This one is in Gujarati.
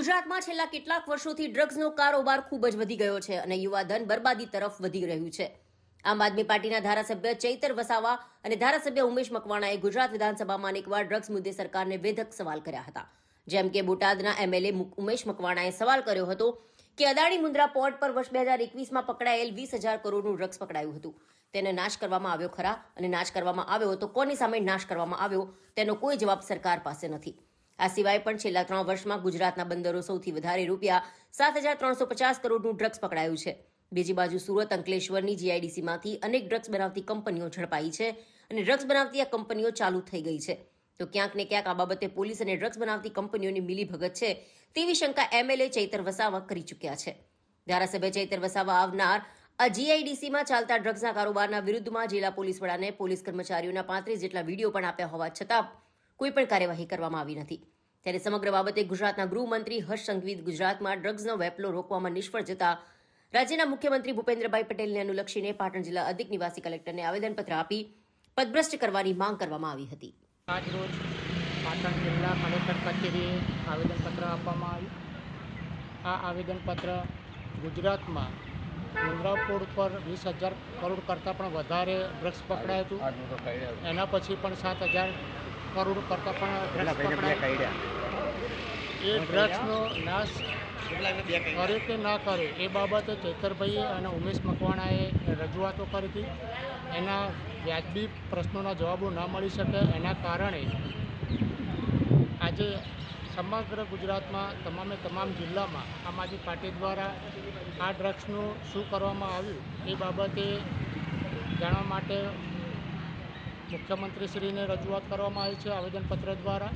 ગુજરાતમાં છેલ્લા કેટલાક વર્ષોથી ડ્રગ્સનો કારોબાર ખૂબ જ વધી ગયો છે અને યુવાધન બરબાદી તરફ વધી રહ્યું છે। આમ આદમી પાર્ટીના ધારાસભ્ય ચૈતર વસાવા અને ધારાસભ્ય ઉમેશ મકવાણાએ ગુજરાત વિધાનસભામાં અનેકવાર ડ્રગ્સ મુદ્દે સરકારને વેધક સવાલ કર્યા હતા। જેમ કે બોટાદના એમએલએ ઉમેશ મકવાણાએ સવાલ કર્યો હતો કે અદાણી મુન્દ્રા પોર્ટ પર વર્ષ 2021માં પકડાયેલ 20,000 કરોડનું ડ્રગ્સ પકડાયું હતું, તેને નાશ કરવામાં આવ્યો ખરા, અને નાશ કરવામાં આવ્યો તો કોની સામે નાશ કરવામાં આવ્યો તેનો કોઈ જવાબ સરકાર પાસે નથી। આ સિવાય પણ છેલ્લા 3 વર્ષમાં ગુજરાતના બંદરો સૌથી વધારે રૂપિયા 7,350 કરોડનું ડ્રગ્સ પકડાયું છે। બીજી બાજુ સુરત અંકલેશ્વરની જીઆઈડીસીમાંથી અનેક ડ્રગ્સ બનાવતી કંપનીઓ ઝડપાઈ છે અને ડ્રગ્સ બનાવતી આ કંપનીઓ ચાલુ થઈ ગઈ છે। તો ક્યાંક ને ક્યાંક આ બાબતે પોલીસ અને ડ્રગ્સ બનાવતી કંપનીઓની મિલીભગત છે તેવી શંકા એમએલએ ચૈતર વસાવા કરી ચૂક્યા છે। ધારાસભ્ય ચૈતર વસાવા આવનાર આ જીઆઈડીસીમાં ચાલતા ડ્રગ્સના કારોબારના વિરુદ્ધમાં જિલ્લા પોલીસ વડાને પોલીસ કર્મચારીઓના 35 જેટલા વિડીયો પણ આપ્યા હોવા છતાં કોઈ પણ કાર્યવાહી કરવામાં આવી નથી। ત્યારે સમગ્ર બાબતે ગુજરાતના ગૃહમંત્રી હર્ષ સંઘવી ગુજરાતમાં ડ્રગ્સનો વેપલો રોકવામાં નિષ્ફળ જતા રાજ્યના મુખ્યમંત્રી ભૂપેન્દ્રભાઈ પટેલને અનુલક્ષીને પાટણ જિલ્લા અધિક નિવાસી કલેક્ટરને આવેદનપત્ર આપી પદભ્રષ્ટ કરવાની માંગ કરવામાં આવી હતી। આજ રોજ પાટણ જિલ્લા કલેક્ટર કચેરીએ આવેદનપત્ર આપવામાં આવ્યું। આ આવેદનપત્ર ગુજરાતમાં મુન્દ્રા પોર્ટ પર 20,000 કરોડ કરતાં પણ વધારે ડ્રગ્સ પકડાયું હતું। એના પછી પણ 7,000 કરોડ કરતાં પણ ડ્રગ્સ પકડાયા। એ ડ્રગ્સનો નાશ કરે કે ના કરે એ બાબતે ચૈતરભાઈએ અને ઉમેશ મકવાણાએ રજૂઆતો કરી હતી। એના વ્યાજબી પ્રશ્નોના જવાબો ના મળી શકે એના કારણે આજે સમગ્ર ગુજરાતમાં તમામ જિલ્લામાં આમ આદમી પાર્ટી દ્વારા આ ડ્રગ્સનું શું કરવામાં આવ્યું એ બાબતે જાણવા માટે મુખ્યમંત્રીશ્રીને રજૂઆત કરવામાં આવી છે આવેદનપત્ર દ્વારા।